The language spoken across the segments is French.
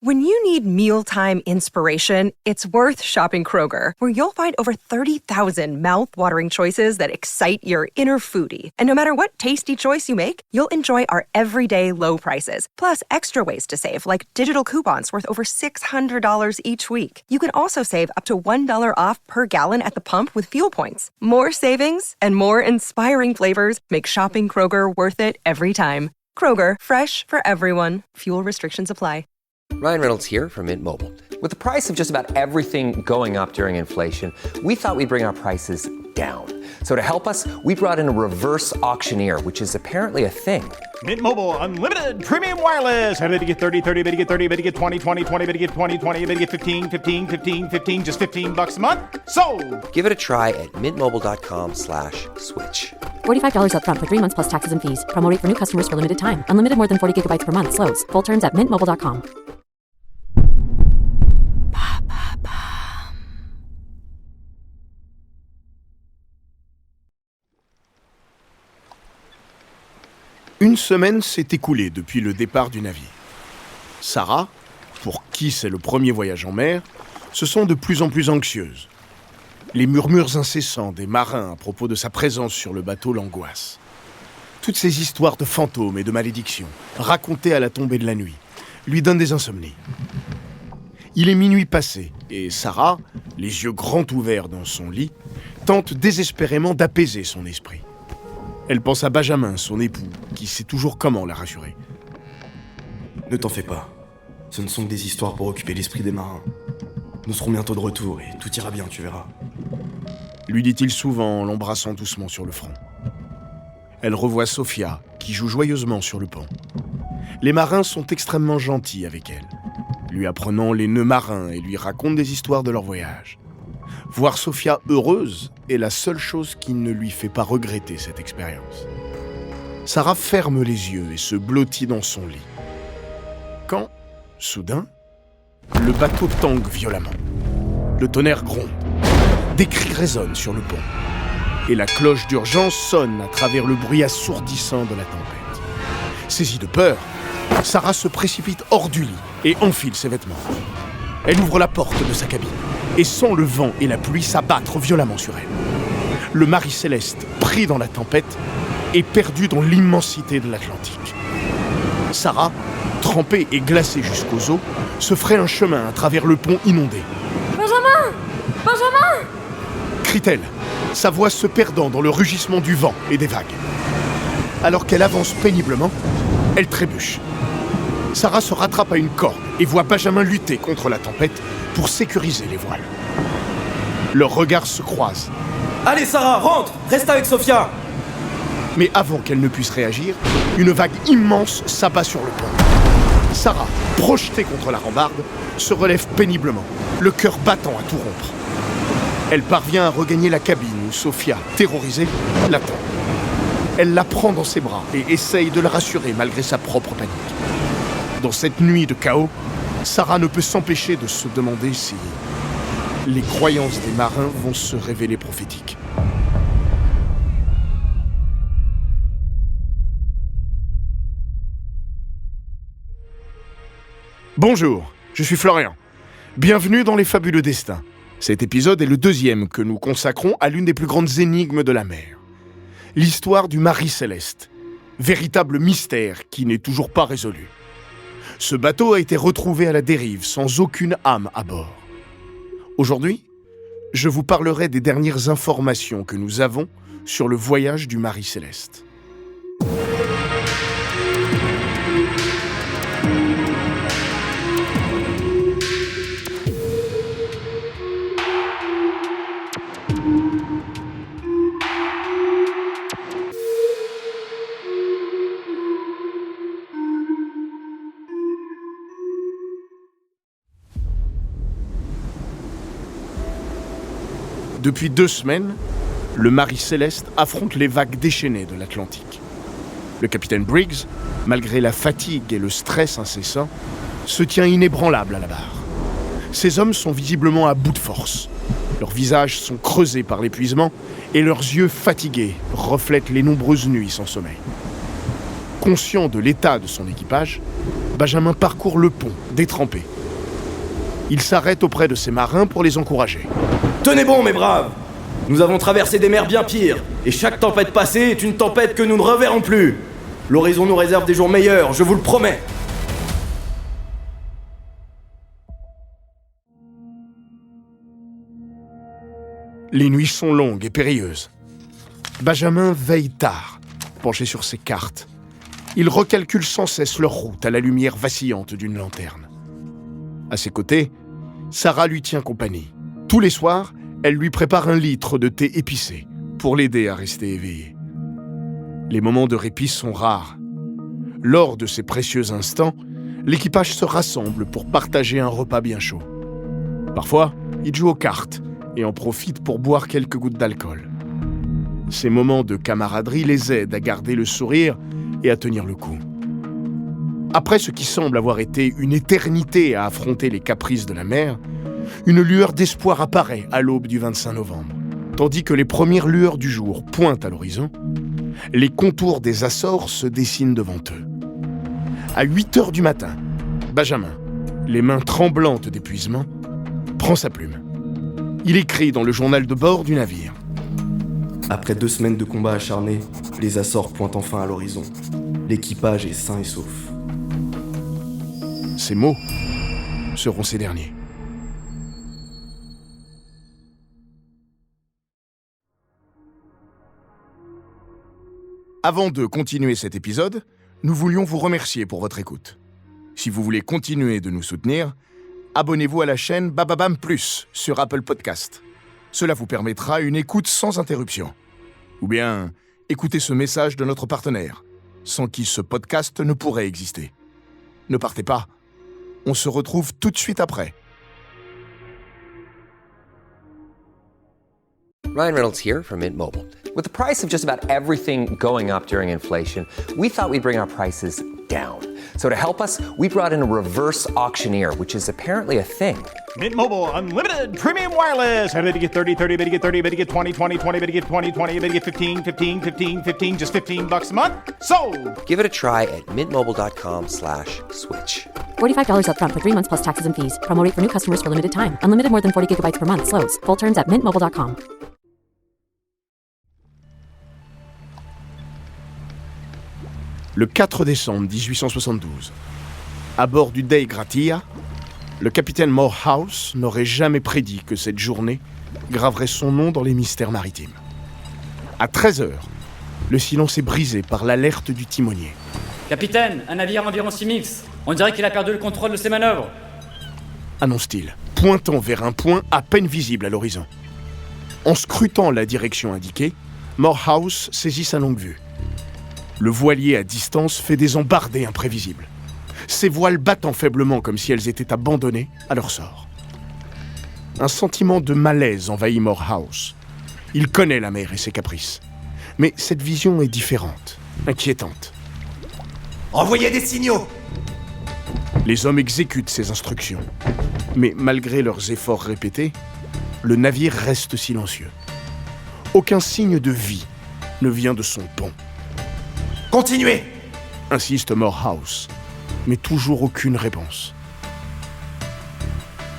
When you need mealtime inspiration, it's worth shopping Kroger, where you'll find over 30,000 mouth-watering choices that excite your inner foodie. And no matter what tasty choice you make, you'll enjoy our everyday low prices, plus extra ways to save, like digital coupons worth over $600 each week. You can also save up to $1 off per gallon at the pump with fuel points. More savings and more inspiring flavors make shopping Kroger worth it every time. Kroger, fresh for everyone. Fuel restrictions apply. Ryan Reynolds here from Mint Mobile. With the price of just about everything going up during inflation, we thought we'd bring our prices down. So to help us, we brought in a reverse auctioneer, which is apparently a thing. Mint Mobile Unlimited Premium Wireless. How to get 30, 30, how to get 30, how to get 20, 20, 20, how to get 20, 20, how to get 15, 15, 15, 15, just $15 a month? Sold! Give it a try at mintmobile.com/switch. $45 up front for 3 months plus taxes and fees. Promo rate for new customers for limited time. Unlimited more than 40 gigabytes per month. Slows full terms at mintmobile.com. Une semaine s'est écoulée depuis le départ du navire. Sarah, pour qui c'est le premier voyage en mer, se sent de plus en plus anxieuse. Les murmures incessants des marins à propos de sa présence sur le bateau l'angoissent. Toutes ces histoires de fantômes et de malédictions, racontées à la tombée de la nuit, lui donnent des insomnies. Il est minuit passé et Sarah, les yeux grands ouverts dans son lit, tente désespérément d'apaiser son esprit. Elle pense à Benjamin, son époux, qui sait toujours comment la rassurer. Ne t'en fais pas. Ce ne sont que des histoires pour occuper l'esprit des marins. Nous serons bientôt de retour et tout ira bien, tu verras. Lui dit-il souvent en l'embrassant doucement sur le front. Elle revoit Sophia, qui joue joyeusement sur le pont. Les marins sont extrêmement gentils avec elle, lui apprenant les nœuds marins et lui racontent des histoires de leur voyage. Voir Sophia heureuse est la seule chose qui ne lui fait pas regretter cette expérience. Sarah ferme les yeux et se blottit dans son lit. Quand, soudain, le bateau tangue violemment. Le tonnerre gronde. Des cris résonnent sur le pont. Et la cloche d'urgence sonne à travers le bruit assourdissant de la tempête. Saisie de peur, Sarah se précipite hors du lit et enfile ses vêtements. Elle ouvre la porte de sa cabine et sent le vent et la pluie s'abattre violemment sur elle. Le Marie Céleste, pris dans la tempête, est perdu dans l'immensité de l'Atlantique. Sarah, trempée et glacée jusqu'aux os, se ferait un chemin à travers le pont inondé. « Benjamin ! Benjamin !» crie-t-elle, sa voix se perdant dans le rugissement du vent et des vagues. Alors qu'elle avance péniblement, elle trébuche. Sarah se rattrape à une corde et voit Benjamin lutter contre la tempête pour sécuriser les voiles. Leurs regards se croisent. « Allez Sarah, rentre! Reste avec Sophia !» Mais avant qu'elle ne puisse réagir, une vague immense s'abat sur le pont. Sarah, projetée contre la rambarde, se relève péniblement, le cœur battant à tout rompre. Elle parvient à regagner la cabine où Sophia, terrorisée, l'attend. Elle la prend dans ses bras et essaye de la rassurer malgré sa propre panique. Dans cette nuit de chaos, Sarah ne peut s'empêcher de se demander si les croyances des marins vont se révéler prophétiques. Bonjour, je suis Florian. Bienvenue dans Les Fabuleux Destins. Cet épisode est le deuxième que nous consacrons à l'une des plus grandes énigmes de la mer. L'histoire du Marie Céleste, véritable mystère qui n'est toujours pas résolu. Ce bateau a été retrouvé à la dérive sans aucune âme à bord. Aujourd'hui, je vous parlerai des dernières informations que nous avons sur le voyage du Marie Céleste. Depuis 2 semaines, le Marie Céleste affronte les vagues déchaînées de l'Atlantique. Le capitaine Briggs, malgré la fatigue et le stress incessant, se tient inébranlable à la barre. Ces hommes sont visiblement à bout de force. Leurs visages sont creusés par l'épuisement et leurs yeux fatigués reflètent les nombreuses nuits sans sommeil. Conscient de l'état de son équipage, Benjamin parcourt le pont, détrempé. Il s'arrête auprès de ses marins pour les encourager. Tenez bon, mes braves! Nous avons traversé des mers bien pires, et chaque tempête passée est une tempête que nous ne reverrons plus. L'horizon nous réserve des jours meilleurs, je vous le promets. Les nuits sont longues et périlleuses. Benjamin veille tard, penché sur ses cartes. Il recalcule sans cesse leur route à la lumière vacillante d'une lanterne. À ses côtés, Sarah lui tient compagnie. Tous les soirs, elle lui prépare un litre de thé épicé pour l'aider à rester éveillé. Les moments de répit sont rares. Lors de ces précieux instants, l'équipage se rassemble pour partager un repas bien chaud. Parfois, il joue aux cartes et en profite pour boire quelques gouttes d'alcool. Ces moments de camaraderie les aident à garder le sourire et à tenir le coup. Après ce qui semble avoir été une éternité à affronter les caprices de la mer, une lueur d'espoir apparaît à l'aube du 25 novembre. Tandis que les premières lueurs du jour pointent à l'horizon, les contours des Açores se dessinent devant eux. À 8h du matin, Benjamin, les mains tremblantes d'épuisement, prend sa plume. Il écrit dans le journal de bord du navire. Après 2 semaines de combats acharnés, les Açores pointent enfin à l'horizon. L'équipage est sain et sauf. Ces mots seront ces derniers. Avant de continuer cet épisode, nous voulions vous remercier pour votre écoute. Si vous voulez continuer de nous soutenir, abonnez-vous à la chaîne Bababam Plus sur Apple Podcast. Cela vous permettra une écoute sans interruption. Ou bien, écoutez ce message de notre partenaire, sans qui ce podcast ne pourrait exister. Ne partez pas, on se retrouve tout de suite après. Ryan Reynolds here from Mint Mobile. With the price of just about everything going up during inflation, we thought we'd bring our prices down. So to help us, we brought in a reverse auctioneer, which is apparently a thing. Mint Mobile Unlimited Premium Wireless. How to get 30, 30, bit to get 30, bit to get 20, 20, 20, bit to get 20, 20, bit to get 15, 15, 15, 15, just $15 a month? Sold! Give it a try at mintmobile.com/switch. $45 up front for 3 months plus taxes and fees. Promo rate for new customers for limited time. Unlimited more than 40 gigabytes per month. Slows full terms at mintmobile.com. Le 4 décembre 1872, à bord du Dei Gratia, le capitaine Morehouse n'aurait jamais prédit que cette journée graverait son nom dans les mystères maritimes. À 13h, le silence est brisé par l'alerte du timonier. Capitaine, un navire environ 6 milles. On dirait qu'il a perdu le contrôle de ses manœuvres. Annonce-t-il, pointant vers un point à peine visible à l'horizon. En scrutant la direction indiquée, Morehouse saisit sa longue vue. Le voilier à distance fait des embardées imprévisibles. Ses voiles battant faiblement comme si elles étaient abandonnées à leur sort. Un sentiment de malaise envahit Morehouse. Il connaît la mer et ses caprices. Mais cette vision est différente, inquiétante. Envoyez des signaux! Les hommes exécutent ces instructions. Mais malgré leurs efforts répétés, le navire reste silencieux. Aucun signe de vie ne vient de son pont. Continuez! Insiste Morehouse, mais toujours aucune réponse.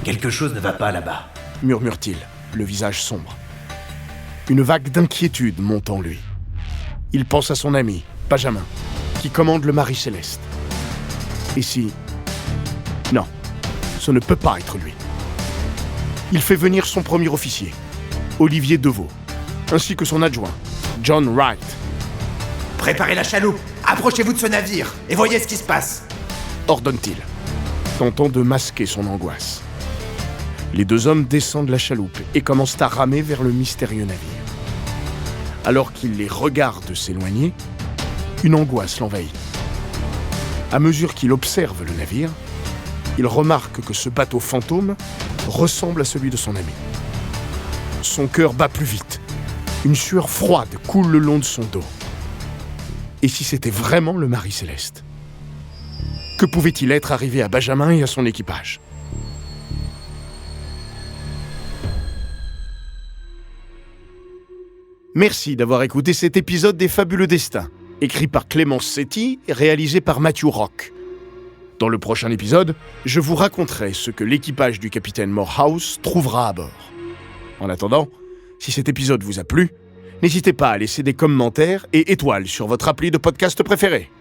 Quelque chose ne va pas là-bas. Murmure-t-il, le visage sombre. Une vague d'inquiétude monte en lui. Il pense à son ami, Benjamin, qui commande le Marie Céleste. Et si... Non, ce ne peut pas être lui. Il fait venir son premier officier, Olivier Deveau, ainsi que son adjoint, John Wright. Préparez la chaloupe, approchez-vous de ce navire et voyez ce qui se passe. Ordonne-t-il, tentant de masquer son angoisse. Les 2 hommes descendent la chaloupe et commencent à ramer vers le mystérieux navire. Alors qu'il les regarde s'éloigner, une angoisse l'envahit. À mesure qu'il observe le navire, il remarque que ce bateau fantôme ressemble à celui de son ami. Son cœur bat plus vite. Une sueur froide coule le long de son dos. Et si c'était vraiment le Marie Céleste? Que pouvait-il être arrivé à Benjamin et à son équipage? Merci d'avoir écouté cet épisode des Fabuleux Destins, écrit par Clémence Setti et réalisé par Matthew Rock. Dans le prochain épisode, je vous raconterai ce que l'équipage du capitaine Morehouse trouvera à bord. En attendant, si cet épisode vous a plu, n'hésitez pas à laisser des commentaires et étoiles sur votre appli de podcast préféré.